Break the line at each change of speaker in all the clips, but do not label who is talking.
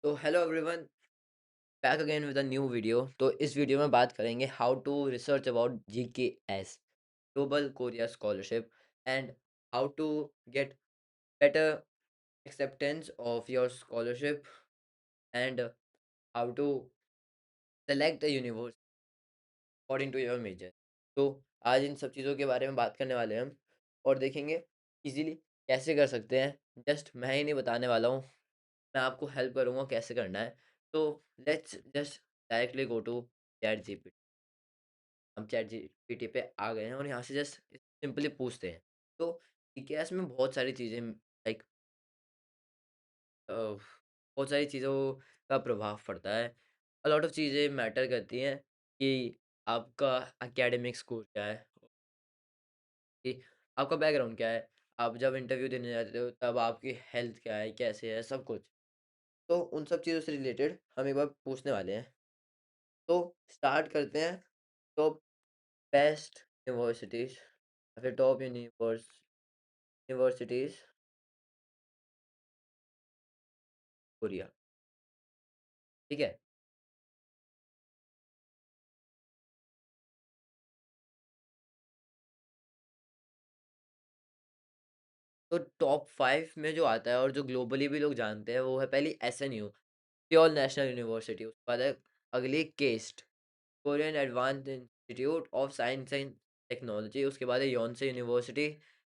तो hello everyone, back again with a new video. तो इस वीडियो में बात करेंगे how to research about GKS, global Korea scholarship, and how to get better acceptance of your scholarship, and how to select a university according to your major। तो आज इन सब चीज़ों के बारे में बात करने वाले हैं हम, और देखेंगे इजीली कैसे कर सकते हैं। जस्ट मैं ही नहीं बताने वाला हूँ, मैं आपको हेल्प करूँगा कैसे करना है। तो let's just directly go to ChatGPT. हम चैट जीपीटी पे आ गए हैं और यहाँ से जस्ट सिंपली पूछते हैं। तो इतिहास में बहुत सारी चीज़ें लाइक बहुत सारी चीज़ों का प्रभाव पड़ता है। अ लॉट ऑफ चीज़ें मैटर करती हैं कि आपका एकेडमिक स्कोर क्या है, कि आपका बैकग्राउंड क्या है, आप जब इंटरव्यू देने जाते हो तब आपकी हेल्थ क्या है, कैसे है, सब कुछ। तो उन सब चीज़ों से रिलेटेड हम एक बार पूछने वाले हैं। तो स्टार्ट करते हैं। तो बेस्ट यूनिवर्सिटीज या फिर टॉप यूनिवर्सिटीज कोरिया। ठीक है। तो टॉप 5 में जो आता है और जो ग्लोबली भी लोग जानते हैं वो है पहली एसएनयू, प्योर नेशनल यूनिवर्सिटी। उसके बाद है अगली cast, Korean advance institute of science and technology. उसके बाद है योनसे यूनिवर्सिटी,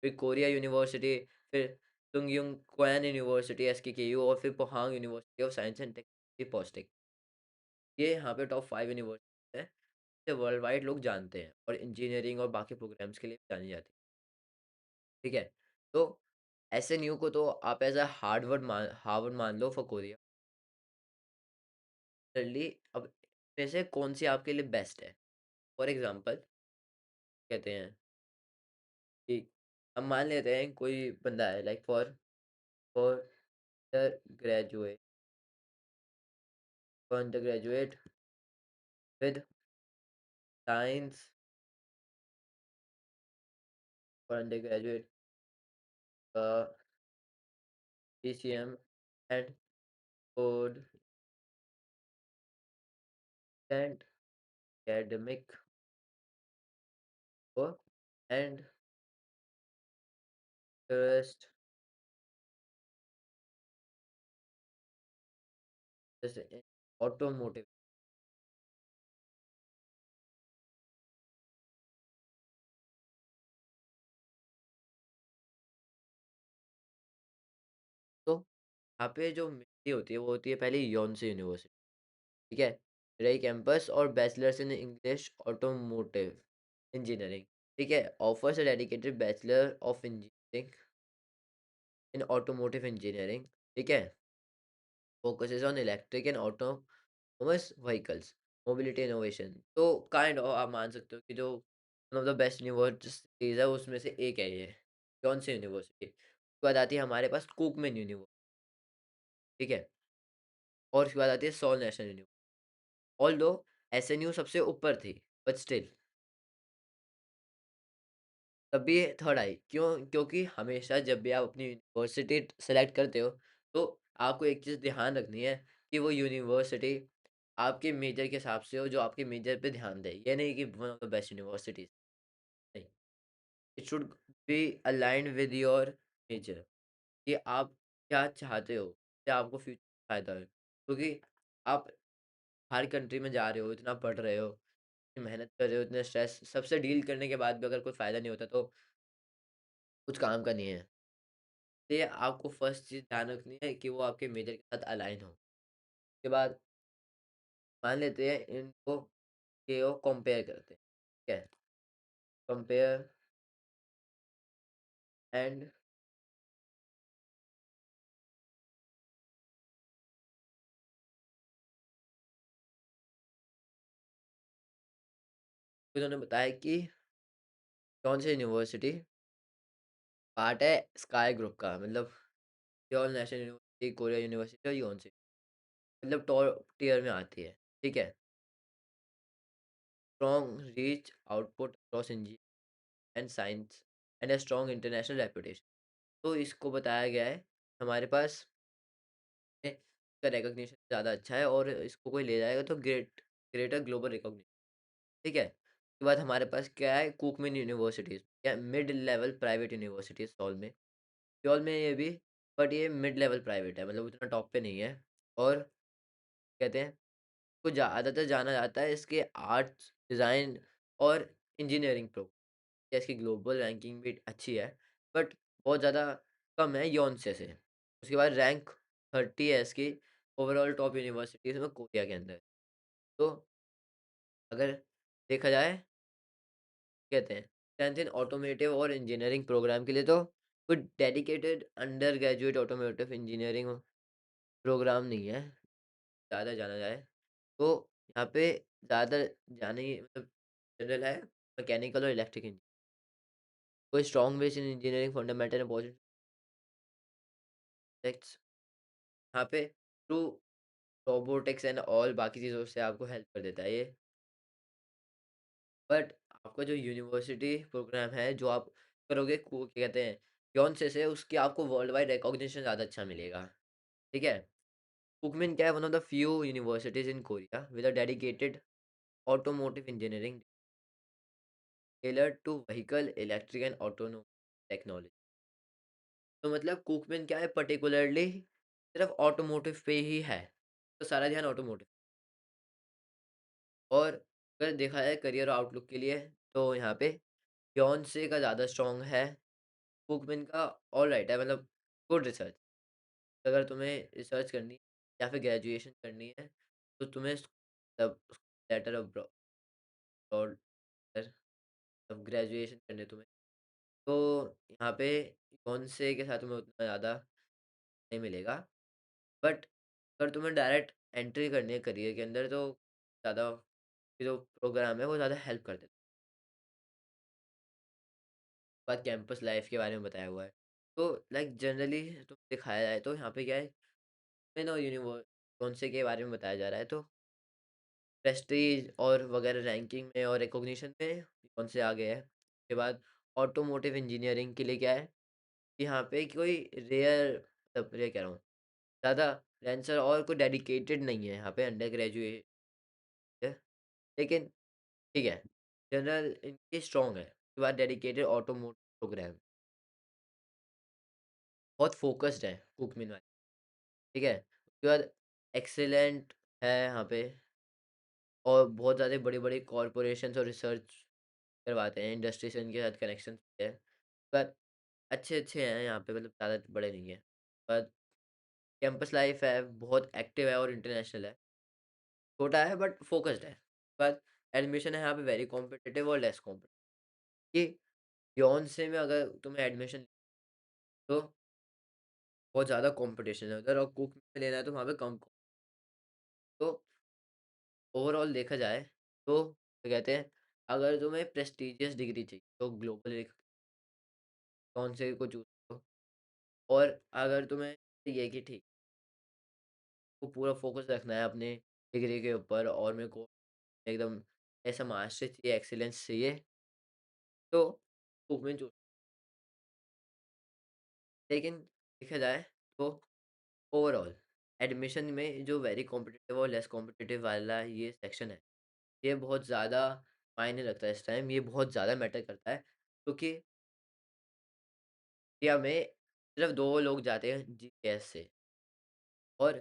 फिर कोरिया यूनिवर्सिटी, फिर तुंगयुंग क्वैन यूनिवर्सिटी एसकेकेयू, और फिर Pohang university of science and technology पोस्टिक। ये यहाँ पे टॉप 5 यूनिवर्सिटी है जिसे वर्ल्ड वाइड लोग जानते हैं और इंजीनियरिंग और बाकी प्रोग्राम्स के लिए भी जानी जाती है। ठीक है। तो एसएनयू को तो आप एज अ हार्वर्ड मान लो फॉर कोरिया। ली अब में से कौन सी आपके लिए बेस्ट है। फॉर एग्जांपल कहते हैं कि हम मान लेते हैं कोई बंदा है like for for the graduate for the graduate with science, for the graduate PCM and food and academic work and interest is in automotive। तो यहाँ पे जो मिलती होती है वो होती है पहले योनसे यूनिवर्सिटी। ठीक है। रही कैंपस और bachelors in English automotive engineering. ठीक है। Offers a dedicated bachelor of engineering in automotive engineering. ठीक है। Focuses on electric and autonomous vehicles, mobility innovation. तो काइंड ऑफ आप मान सकते हो कि जो one of the best universities है उसमें से एक है ये कौन सी यूनिवर्सिटी। उसके बाद आती है हमारे पास कुकमेन यूनिवर्सिटी। ठीक है। और उसके बाद आती है सॉल नेशनल यूनिवर्सिटी। ऑल दो एसएनयू सबसे ऊपर थी, बट स्टिल तब भी ये थर्ड आई क्यों? क्योंकि हमेशा जब भी आप अपनी यूनिवर्सिटी सेलेक्ट करते हो तो आपको एक चीज़ ध्यान रखनी है कि वो यूनिवर्सिटी आपके मेजर के हिसाब से हो, जो आपके मेजर पे ध्यान दे। ये नहीं कि one of the best universities, नहीं। It should be aligned with your major, कि आप क्या चाहते हो, क्या आपको फ्यूचर फायदा है। क्योंकि आप हर कंट्री में जा रहे हो, इतना पढ़ रहे हो, इतनी मेहनत कर रहे हो, इतने स्ट्रेस सबसे डील करने के बाद भी अगर कोई फ़ायदा नहीं होता तो कुछ काम का नहीं है। तो ये आपको फर्स्ट चीज़ ध्यान रखनी है कि वो आपके मेजर के साथ अलाइन हो। उसके बाद मान लेते हैं इनको कि वो कंपेयर करते हैं। ठीक है। कंपेयर एंड उन्होंने बताया कि कौन सी यूनिवर्सिटी पार्ट है स्काई ग्रुप का, मतलब Seoul national university, Korea university और योनसे, मतलब टॉप टियर में आती है। ठीक है। Strong reach output across engineering and science and a strong international reputation. तो इसको बताया गया है हमारे पास इसका रिकॉग्निशन ज़्यादा अच्छा है और इसको कोई ले जाएगा तो ग्रेटर ग्लोबल रिकॉग्निशन, ठीक है? उसके बाद हमारे पास क्या है, कुकमिन यूनिवर्सिटीज़, क्या mid level private universities Seoul में ये भी, बट ये मिड लेवल प्राइवेट है, मतलब उतना टॉप पे नहीं है। और कहते हैं, को ज़्यादातर जाना जाता है इसके आर्ट्स, डिज़ाइन और इंजीनियरिंग इसकी ग्लोबल रैंकिंग भी अच्छी है, बट बहुत ज़्यादा कम है योनसे से। उसके बाद रैंक 30 है इसकी ओवरऑल टॉप यूनिवर्सिटीज़ में कोरिया के अंदर। तो अगर देखा जाए, कहते हैं, 10th इन ऑटोमोटिव और इंजीनियरिंग प्रोग्राम के लिए तो कोई dedicated undergraduate automotive engineering program नहीं है, ज़्यादा जाना जाए। तो यहाँ पे ज़्यादा जाने की मतलब जनरल है मैकेनिकल और इलेक्ट्रिक इंजीनियरिंग। कोई strong base in engineering fundamental important subjects, यहाँ पे थ्रू रोबोटिक्स एंड ऑल बाकी चीज़ों से आपको हेल्प कर देता है ये। बट आपका जो यूनिवर्सिटी प्रोग्राम है जो आप करोगे क्या कहते हैं, योनसे से उसकी आपको वर्ल्ड वाइड रिकॉग्निशन ज़्यादा अच्छा मिलेगा, ठीक है? कुकमिन क्या है, one of the few universities in Korea with a dedicated automotive engineering tailored to vehicle electric and autonomous technology. तो मतलब कुकमिन क्या है, पर्टिकुलरली सिर्फ ऑटोमोटिव पे ही है, तो सारा ध्यान ऑटोमोटिव। और अगर देखा जाए करियर आउटलुक के लिए तो यहाँ पे योनसे का ज़्यादा स्ट्रॉन्ग है, कुकमिन का ऑल राइट है, मतलब गुड रिसर्च। अगर तुम्हें रिसर्च करनी है या फिर ग्रेजुएशन करनी है तो तुम्हें तब लेटर ऑफ ब्रॉड अब ग्रेजुएशन करने तुम्हें, तो यहाँ पे कौन-से के साथ तुम्हें उतना ज़्यादा नहीं मिलेगा। बट अगर तुम्हें डायरेक्ट एंट्री करनी है करियर के अंदर तो ज़्यादा जो प्रोग्राम है वो ज़्यादा हेल्प कर देता है। बाद कैंपस लाइफ के बारे में बताया हुआ है। तो लाइक जनरली तो दिखाया जाए तो यहाँ पे क्या है, मेन और कौन-से के बारे में बताया जा रहा है, तो प्रेस्टीज और वगैरह रैंकिंग में और रिकॉग्निशन में कौन से आगे है। उसके बाद ऑटोमोटिव इंजीनियरिंग के लिए क्या है कि यहाँ पे कोई रेयर, मतलब रेयर कह रहा हूँ, ज़्यादा डांसर और कोई डेडिकेटेड नहीं है यहाँ पे अंडर ग्रेजुएट है, लेकिन ठीक है, जनरल इनकी स्ट्रॉन्ग है। उसके बाद डेडिकेटेड ऑटोमोटिव प्रोग्राम बहुत फोकस्ड है कुकमिन वाले, ठीक है। उसके बाद एक्सीलेंट है यहाँ पे, और बहुत ज़्यादा बड़े-बड़े कॉर्पोरेशंस और रिसर्च करवाते हैं, इंडस्ट्री से इनके साथ कनेक्शन है। पर अच्छे-अच्छे हैं यहाँ पे, मतलब ज़्यादा बड़े नहीं हैं। पर कैंपस लाइफ है, बहुत एक्टिव है और इंटरनेशनल है। छोटा है बट फ़ोकस्ड है। पर एडमिशन है यहाँ पे वेरी कॉम्पिटिटिव और लेस कॉम्पिटिटिव। कि योनसे में अगर तुम्हें एडमिशन तो बहुत ज़्यादा कॉम्पिटिशन है उधर, और कुक में लेना है तो वहाँ पे कम। तो ओवरऑल देखा जाए तो क्या कहते हैं, अगर तुम्हें प्रेस्टिजियस डिग्री चाहिए तो ग्लोबल एक कौन से को चूज़ करो। और अगर तुम्हें ये कि ठीक, को पूरा फ़ोकस रखना है अपने डिग्री के ऊपर और मेरे को एकदम ऐसा मास्टर चाहिए, एक्सीलेंस चाहिए, तो कुक में चूज़। लेकिन देखा जाए तो ओवरऑल एडमिशन में जो वेरी कॉम्पिटिटिव और लेस कॉम्पिटिटिव वाला ये सेक्शन है, ये बहुत ज़्यादा मायने रखता है इस टाइम, ये बहुत ज़्यादा मैटर करता है, क्योंकि इंडिया में सिर्फ 2 लोग जाते हैं जीपीएस से, और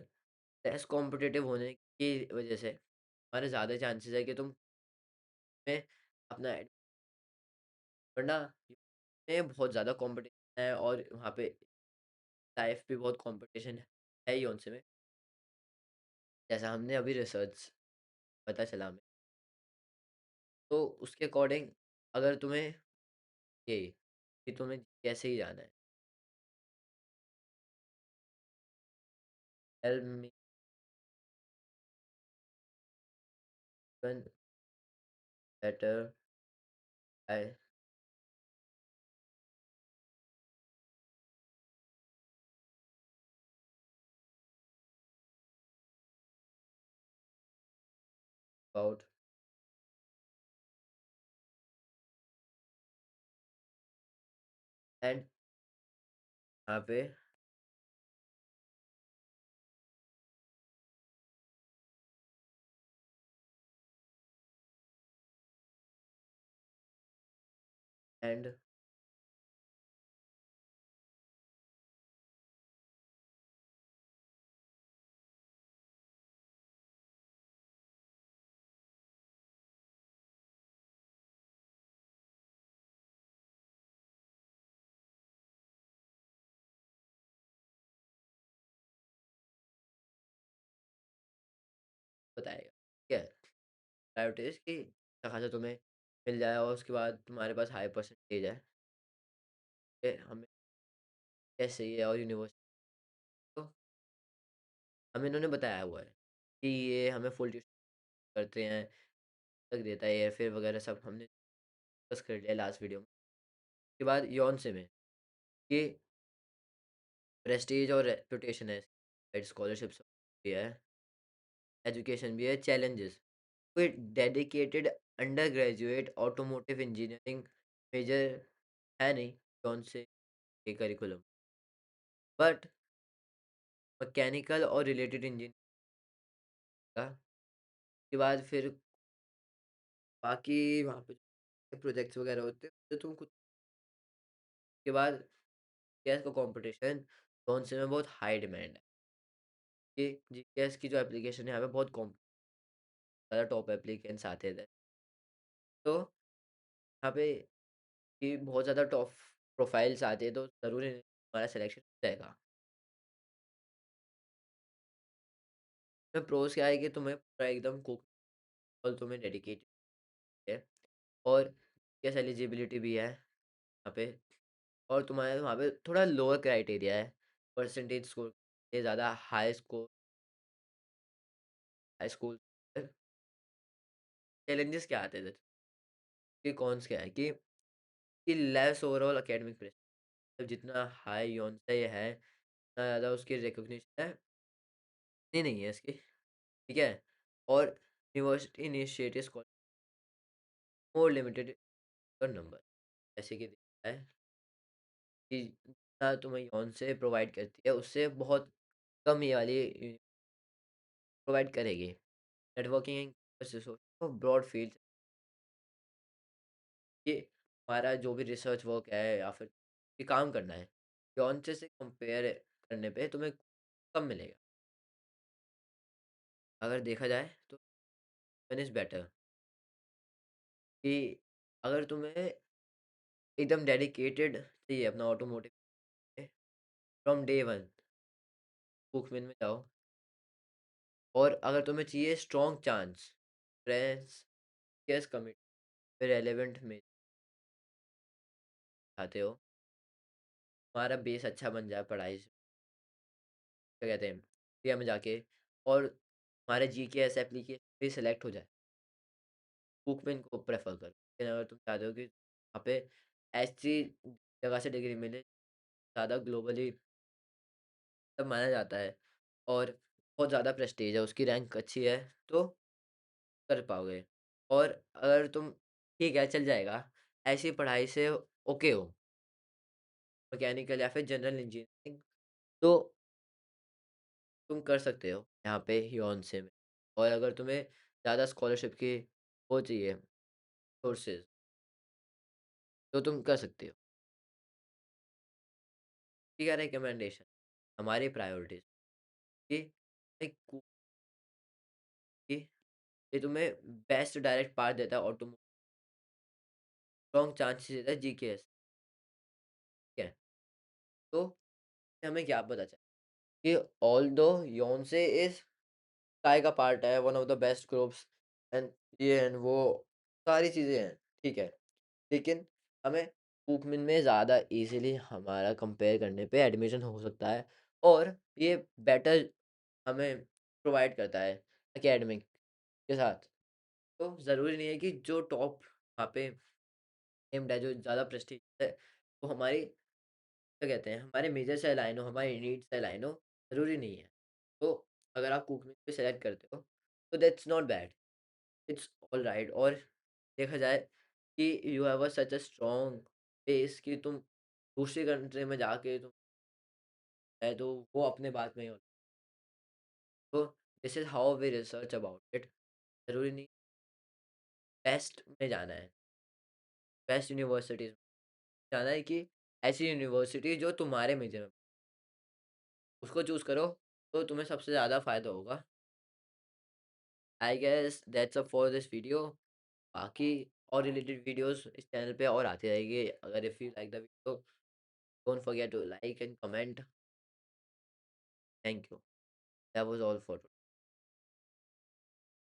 लेस कॉम्पिटिटिव होने की वजह से हमारे ज़्यादा चांसेस है कि तुम में अपना वरना में बहुत ज़्यादा कॉम्पिटिशन है, और वहाँ पे लाइफ भी बहुत कॉम्पिटिशन है ही उनसे में, जैसा हमने अभी रिसर्च पता चला हमें। तो उसके अकॉर्डिंग अगर तुम्हें ये कि तुम्हें कैसे ही जाना है, tell me one better I about and यहाँ पे एंड बताएगा, ठीक है? प्रायोरिटीज़ कि अच्छा खासा तुम्हें मिल जाए और उसके बाद तुम्हारे पास हाई परसेंटेज है, हमें कैसे ये और यूनिवर्सिटी तो हमें इन्होंने बताया हुआ है कि ये हमें फुल ट्यूशन करते हैं, तक देता है एयरफेयर वगैरह सब हमने डिस्कस कर लिया लास्ट वीडियो में। उसके बाद यॉन से में कि प्रेस्टीज और रेपुटेशन है, स्कॉलरशिप्स भी है, एजुकेशन भी है, चैलेंजेस कोई dedicated undergraduate automotive engineering major है नहीं यॉन से के करिकुलम, बट मैकेनिकल और रिलेटेड इंजीनियरिंग का के बाद फिर बाकी वहाँ पे प्रोजेक्ट्स वगैरह होते हैं तो तुम खुद के बाद जीएस का कंपटीशन कौन से में बहुत हाई डिमांड है कि जीएस की जो एप्लीकेशन है यहाँ पे बहुत ज़्यादा टॉप एप्लीकेंट्स आते थे, तो यहाँ पे कि बहुत ज़्यादा टॉप प्रोफाइल्स आते हैं तो ज़रूरी नहीं हमारा सिलेक्शन हो जाएगा। तो प्रोस क्या है कि तुम्हें पूरा एकदम कुक और तुम्हें डेडिकेटेड है और जीएस एलिजिबिलिटी भी है यहाँ पे, और तुम्हारे वहाँ पे थोड़ा लोअर क्राइटेरिया है परसेंटेज स्कोर से ज़्यादा हाई स्कूल चैलेंजेस क्या आते थे कि कौन क्या है कि लेस ओवरऑल एकेडमिक प्रेशर, जितना हाई योन से ये है उतना ज़्यादा उसकी रिकॉग्निशन है नहीं नहीं है इसकी, ठीक है? और यूनिवर्सिटी इनिशिएटिव्स मोर लिमिटेड पर नंबर, जैसे कि देखा है कि जितना तुम्हें योन से प्रोवाइड करती है उससे बहुत कम ये वाली प्रोवाइड करेगी। नेटवर्किंग ब्रॉड फील्ड कि हमारा जो भी रिसर्च वर्क है या फिर ये काम करना है योन से कंपेयर करने पे तुम्हें कम मिलेगा। अगर देखा जाए तो वन इज़ बेटर कि अगर तुम्हें एकदम डेडिकेटेड चाहिए अपना automotive from day one bookmen में जाओ, और अगर तुम्हें चाहिए strong chance friends yes commit relevant में चाहते हो हमारा बेस अच्छा बन जाए पढ़ाई से, क्या कहते हैं इंडिया में जाके, और हमारे जी के एस एप्लीकेशन भी सिलेक्ट हो जाए बुकमेन को प्रेफर करो। लेकिन अगर तुम चाहते हो कि वहाँ पे ऐसी जगह से डिग्री मिले ज़्यादा ग्लोबली तब माना जाता है और बहुत ज़्यादा प्रेस्टीज है उसकी रैंक अच्छी है तो कर पाओगे। और अगर तुम ठीक है चल जाएगा ऐसी पढ़ाई से ओके हो मैकेनिकल या फिर जनरल इंजीनियरिंग तो तुम कर सकते हो यहाँ पे हियॉन से में। और अगर तुम्हें ज़्यादा स्कॉलरशिप की वो चाहिए सोर्सेज तो तुम कर सकते हो। ठीक है, रिकमेंडेशन हमारी प्रायोरिटीज कि एक कि ये तुम्हें बेस्ट डायरेक्ट पार देता है और तुम स्ट्रॉन्ग चांसेस देता है जीकेएस, ठीक है? तो हमें क्या पता चला कि ऑल्दो योंसे इज काय का पार्ट है one of the best groups and ये एंड वो सारी चीज़ें हैं, ठीक है? लेकिन हमें कुकमिन में ज़्यादा इजीली हमारा कंपेयर करने पे एडमिशन हो सकता है और ये बेटर हमें प्रोवाइड करता है एकेडमिक के साथ। तो ज़रूरी नहीं है कि जो टॉप वहाँ पे एम्ड है, जो ज़्यादा प्रेस्टीज है, वो हमारी क्या कहते हैं, हमारे मेजर से अलाइन हो, हमारी नीड से अलाइन हो, ज़रूरी नहीं है। तो अगर आप कुकिंग पे सेलेक्ट करते हो, तो that's not bad, it's alright. और देखा जाए कि you have a such a strong base कि तुम दूसरी कंट्री में जाके तुम है तो वो अपने बात में ही होता है। तो this is how we research about it. ज़रूरी नहीं बेस्ट में जाना है, बेस्ट यूनिवर्सिटीज़ जाना है कि ऐसी यूनिवर्सिटी जो तुम्हारे मेजर में, उसको चूज़ करो, तो तुम्हें सबसे ज़्यादा फ़ायदा होगा। I guess that's a for this video. बाकी और रिलेटेड वीडियोज़ इस चैनल पे और आती रहेगी। अगर if you like the video, don't forget to like and comment. Thank you. That was all for